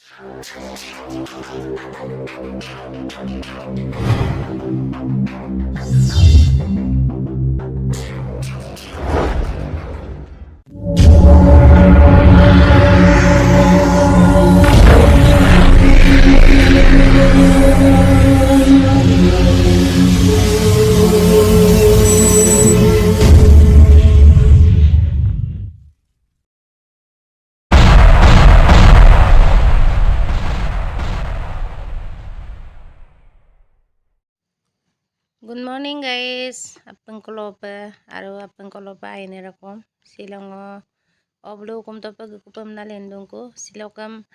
Good morning guys, apeng kolopa aro apeng kolopa ini rakom silong oblo kum topa gupam na lendong ko silokam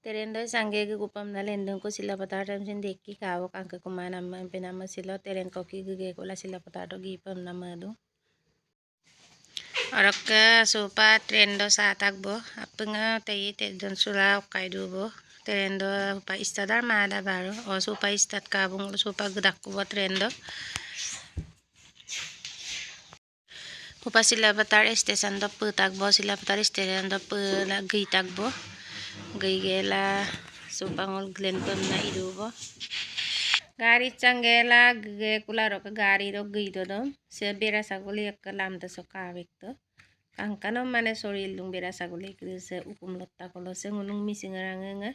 terendo sangge gupam na lendong ko sila patatam sin dekki kawo kanke kumana penama silo teren koki ge kola sila patato gipam na madu araka sopa trendo sa takbo apenga tayi tedon sula kaidu bo trendo pa istadar mada baru o sopa istat kabung sopa gedak ko trendo Pupa sila batar station do tagbo sila batar station do gay tagbo gay gela supangol glen pem na idubo gari changgela ge kularo ka gari do gay do se bera saguli ek lam da so kawek to kang kano mane soril lung bera saguli se ukum lotta kolo se ngulung misingaranga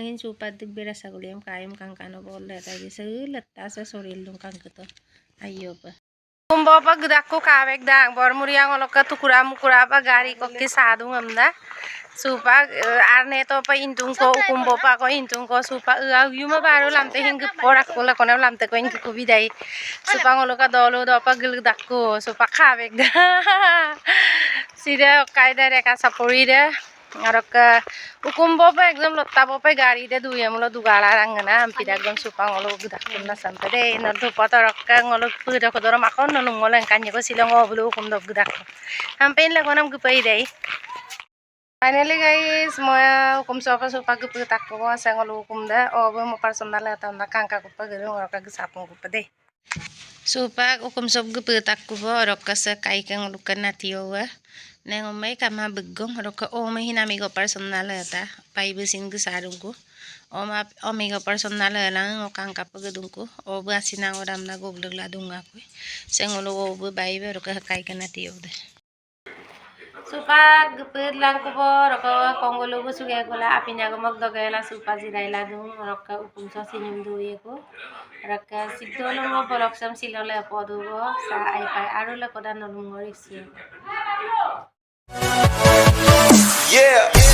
hin supa dik bera saguli am kayam kang kano bolle ta se letta se soril lung kang to ayo pa kumbo pa gudak ko kawek dang bor muriang oloka tukura mukura pa gari ko ke sadu ngamda supa arne to pa intung ko kumbo pa ko intung ko supa yuma baru lamte hing porak ko la kono lamte ko ingi ko bidai supa ngoloka dolo do pa gudak ko supa kawek da sida kaida reka sapori de arok ukumbo pa ekdom lotta bo pa gari de duya mulo dugala rangana ampida ekdom supa ngolo gudak ko na sampe de nor do patorok ngolo puda ko doro makon no ngolo kanye ko silong oblo ukum do gudak ko ampen la konam gupai dai finally guys moya ukum sopa supa gutak ko sa ngolo ukum da obo mo personal ta na kangka ko pa gero ngoro ka gisapong ko pa de supa ukum sop gutak ko bo rok ka sa kai kang lukan natiowa neng omay kama begong roka omay hinamigo personal ta paibesin gisarung ko omigo personal lang okang kapagadung ko obo asinang oram na goblag ladung ako sengulo obo baibe roka kai kana tiyo de supa gupit lang ko bo roka kongolo go suge gola apinya go magdogela supa jirai ladung roka upum so sinyum duye ko roka sidolo mo boloksam silole podu go sa ai pai aro le kodan nolungori si Yeah.